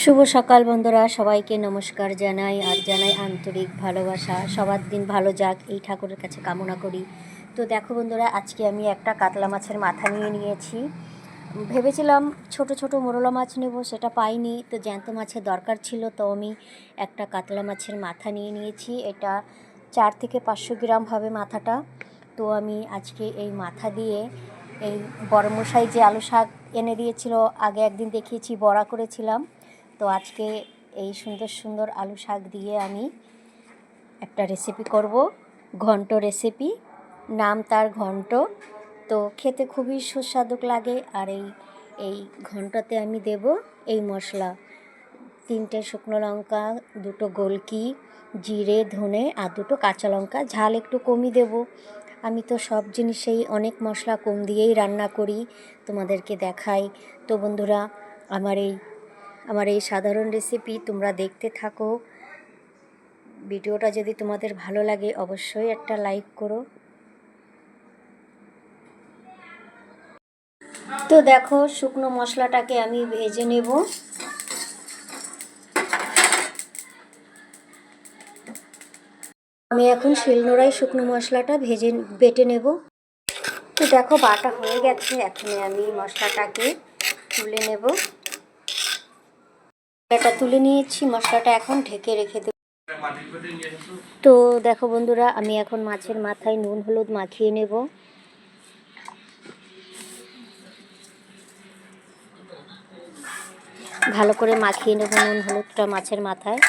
শুভ সকাল বন্ধুরা, সবাইকে নমস্কার জানাই আর জানাই আন্তরিক ভালোবাসা। সবার দিন ভালো যাক এই ঠাকুরের কাছে কামনা করি। তো দেখো বন্ধুরা, আজকে আমি একটা কাতলা মাছের মাথা নিয়ে নিয়েছি। ভেবেছিলাম ছোট ছোট মোরলা মাছ নেব, সেটা পাইনি, তো জ্যান্ত মাছের দরকার ছিল, তো আমি একটা কাতলা মাছের মাথা নিয়ে নিয়েছি। এটা 4 থেকে 500 গ্রাম হবে মাথাটা। তো আমি আজকে এই মাথা দিয়ে এই বড়মশাই যে আলু শাক এনে দিয়েছিল, আগে একদিন দেখিয়েছি, বড়া করেছিলাম। তো আজকে এই সুন্দর সুন্দর আলু শাক দিয়ে আমি একটা রেসিপি করব, ঘন্ট রেসিপি, নাম তার ঘন্ট। তো খেতে খুবই সুস্বাদু লাগে। আর এই ঘন্টতে আমি দেব এই মশলা: 3টে শুকনো লঙ্কা, 2টো গোলকি, জিরে, ধনে আর 2টো কাঁচা লঙ্কা। ঝাল একটু কমই দেব। আমি তো সব জিনিসেই অনেক মশলা কম দিয়েই রান্না করি, তোমাদেরকে দেখাই। তো বন্ধুরা, আমার এই সাধারণ রেসিপি তোমরা দেখতে থাকো। ভিডিওটা যদি তোমাদের ভালো লাগে অবশ্যই একটা লাইক করো। তো দেখো, শুকনো মশলাটাকে আমি ভেজে নেব। আমি এখন শিলনোড়ায় শুকনো মশলাটা বেটে নেব। তো দেখো, বাটা হয়ে গেছে। এখন আমি মশলাটাকে তুলে নেব। এটা তুলে নিয়েছি, মশলাটা এখন ঢেকে রেখে দেব। তো দেখো বন্ধুরা, আমি এখন মাছের মাথায় নুন হলুদ মাখিয়ে নেব। ভালো করে মাখিয়ে নেব নুন হলুদটা মাছের মাথায়।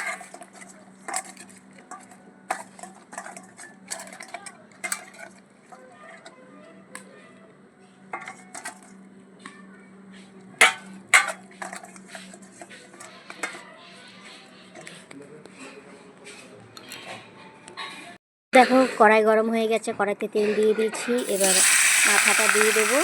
দেখো, কড়াই গরম হয়ে গেছে, কড়াইতে তেল দিয়ে দিয়েছি। এবার মাথাটা দিয়ে দেবো।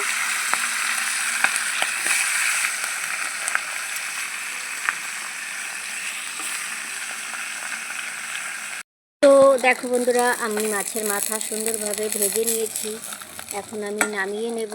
তো দেখো বন্ধুরা, আমি মাছের মাথা সুন্দরভাবে ভেজে নিয়েছি। এখন আমি নামিয়ে নেব।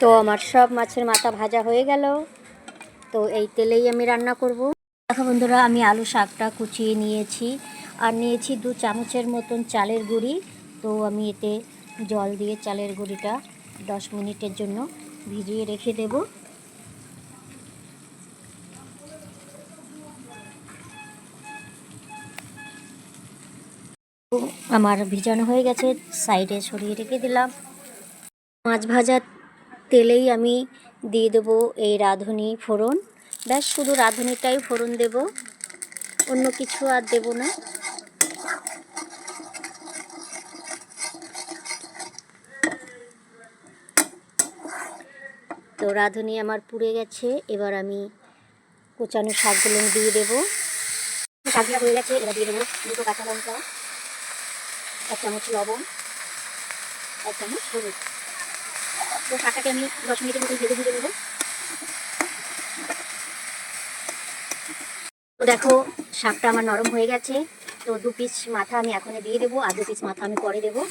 তো আমার সব মাছের মাথা ভাজা হয়ে গেল। তো এই তেলেই আমি রান্না করব। দেখো বন্ধুরা, আমি আলু শাকটা কুচিয়ে নিয়েছি আর নিয়েছি 2 চামচের মতন চালের গুঁড়ি। তো আমি এতে জল দিয়ে চালের গুঁড়িটা 10 মিনিটের জন্য ভিজিয়ে রেখে দেব। আমার ভিজানো হয়ে গেছে, সাইডে সরিয়ে রেখে দিলাম। মাছ ভাজার তেলেই আমি দিয়ে দেবো এই রাঁধুনি ফোড়ন। ব্যাস, শুধু রাঁধুনিটাই ফোড়ন দেব, অন্য কিছু আর দেব না। তো রাঁধুনি আমার পুড়ে গেছে। এবার আমি কোচানো শাকগুলো দিয়ে দেবো। শাকগুলো হয়ে গেছে, এবার দিয়ে দেবো 2টো কাঁচা লঙ্কা, 1 চামচ লবণ, 1 চামচ হলুদ। তো শাকটাকে আমি 10 মিনিটের মতো ভেজে নেবো। তো দেখো, শাকটা আমার নরম হয়ে গেছে। তো 2 পিস মাথা আমি এখন দিয়ে দেবো, আর 2 পিস মাথা আমি পরে দেবো।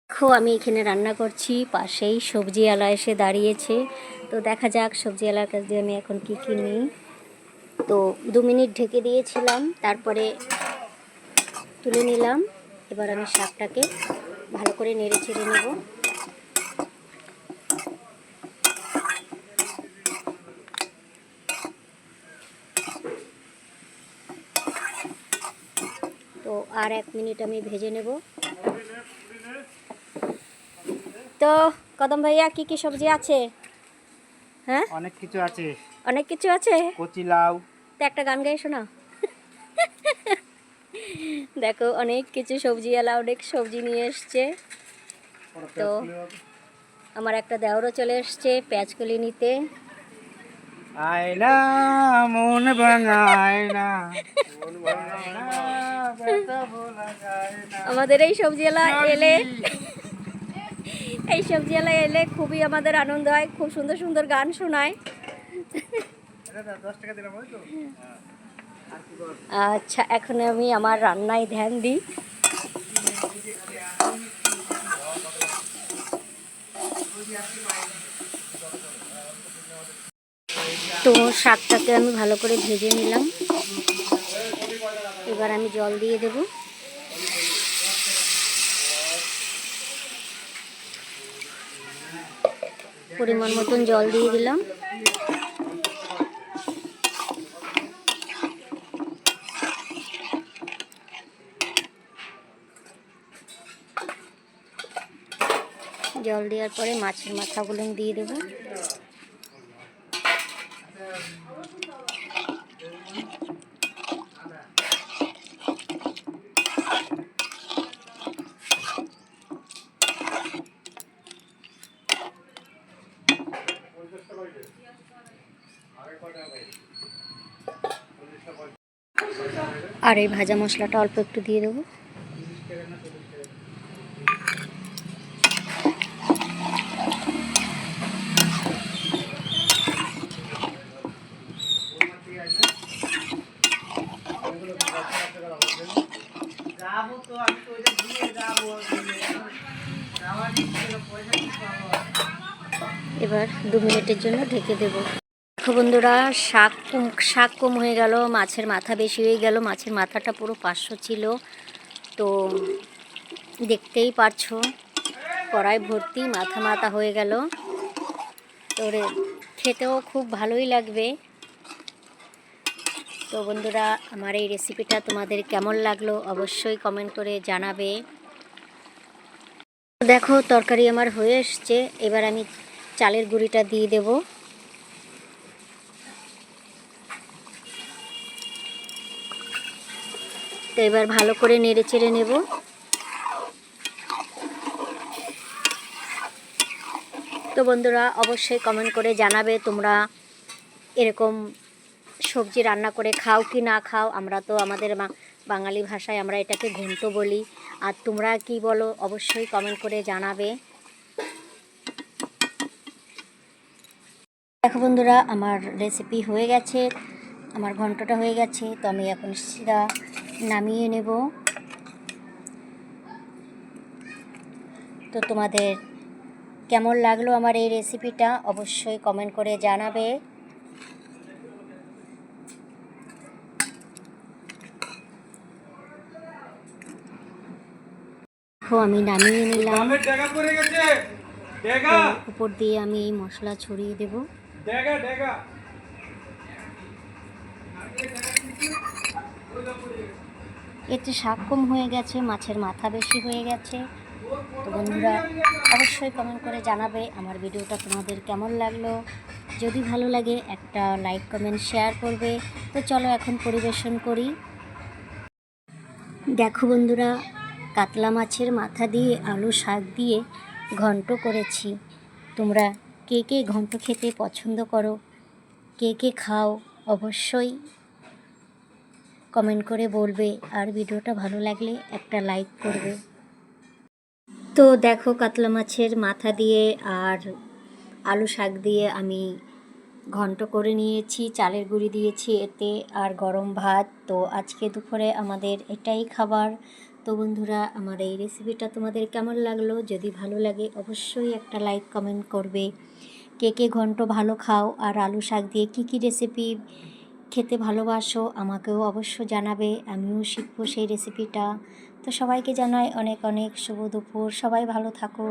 দেখো, আমি এখানে রান্না করছি, পাশেই সবজিওয়ালা এসে দাঁড়িয়েছে। তো দেখা যাক সবজিওয়ালার কাছ দিয়ে আমি এখন কী কী নিই। তো 2 মিনিট ঢেকে দিয়েছিলাম, তারপরে তুলে নিলাম। এবার আমি শাকটাকে ভালো করে নেড়ে চেড়ে নেব। তো আর 1 মিনিট আমি ভেজে নেব। তো কদম ভাইয়া, কি কি সবজি আছে? হ্যাঁ, অনেক কিছু আছে। অনেক কিছু আছে। কচি লাউ। তো একটা গান গাই শোনা। দেখো, অনেক কিছু সবজিওয়ালা অনেক সবজি নিয়ে এসছে। তো আমার একটা দেওরও চলে এসছে পেঁয়াজকলি নিতে। আয়না মন ভাঙায় না, মন ভাঙায় না, ব্যথা ভোলা যায় না। আমাদের এই সবজিওয়ালা এলে খুবই আমাদের আনন্দ হয়, খুব সুন্দর সুন্দর গান শোনায়। 10 টাকা দিলাম ওই তো। আচ্ছা, এখন আমি আমার রান্নায় ধ্যান দিই। তো শাকটাকে আমি ভালো করে ভেজে নিলাম। এবার আমি জল দিয়ে দেব। পরিমাণ মতন জল দিয়ে দিলাম। জল দেওয়ার পরে মাছের মাথাগুলো দিয়ে দেবো। আর এই ভাজা মশলাটা অল্প একটু দিয়ে দেবো। এবার 2 মিনিটের জন্য ঢেকে দেবো। দেখো বন্ধুরা, শাক কম হয়ে গেল, মাছের মাথা বেশি হয়ে গেল। মাছের মাথাটা পুরো 500 ছিল, তো দেখতেই পারছো কড়াই ভর্তি মাথা মাথা হয়ে গেল। তো খেতেও খুব ভালোই লাগবে। তো বন্ধুরা, আমার এই রেসিপিটা তোমাদের কেমন লাগলো অবশ্যই কমেন্ট করে জানাবে। দেখো তরকারি আমার হয়ে এসছে, এবার আমি চালের গুঁড়িটা দিয়ে দেব। তো এবার ভালো করে নেড়ে চেড়ে নেব। তো বন্ধুরা, অবশ্যই কমেন্ট করে জানাবে তোমরা এরকম সবজি রান্না করে খাও কি না খাও। আমরা তো আমাদের বাঙালি ভাষায় আমরা এটাকে ঘন্ট বলি। আর তোমরা কি বলো অবশ্যই কমেন্ট করে জানাবে। দেখো বন্ধুরা, আমার রেসিপি হয়ে গেছে, আমার ঘন্টটা হয়ে গেছে। তো আমি এখন সেটা নামিয়ে নেব। তো তোমাদের কেমন লাগলো আমার এই রেসিপিটা অবশ্যই কমেন্ট করে জানাবে। আমি নামিয়ে নিলাম। উপর দিয়ে আমি এই মশলা ছড়িয়ে দেব। এতে শাক কম হয়ে গেছে, মাছের মাথা বেশি হয়ে গেছে। তো বন্ধুরা, অবশ্যই কমেন্ট করে জানাবে আমার ভিডিওটা তোমাদের কেমন লাগলো। যদি ভালো লাগে একটা লাইক কমেন্ট শেয়ার করবে। তো চলো এখন পরিবেশন করি। দেখো বন্ধুরা, কাতলা মাছের মাথা দিয়ে আলু শাক দিয়ে ঘন্ট করেছি। তোমরা কে কে ঘন্ট খেতে পছন্দ করো, কে কে খাও অবশ্যই কমেন্ট করে বলবে। আর ভিডিওটা ভালো লাগলে একটা লাইক করবে। তো দেখো, কাতলা মাছের মাথা দিয়ে আর আলু শাক দিয়ে আমি ঘন্ট করে নিয়েছি, চালের গুঁড়ি দিয়েছি এতে, আর গরম ভাত। তো আজকে দুপুরে আমাদের এটাই খাবার। তো বন্ধুরা, আমার এই রেসিপিটা তোমাদের কেমন লাগলো, যদি ভালো লাগে অবশ্যই একটা লাইক কমেন্ট করবে। কে কে ঘন্ট ভালো খাও আর আলু শাক দিয়ে কী কী রেসিপি খেতে ভালোবাসো আমাকেও অবশ্য জানাবে, আমিও শিখবো সেই রেসিপিটা। তো সবাইকে জানাই অনেক অনেক শুভ দুপুর, সবাই ভালো থাকো।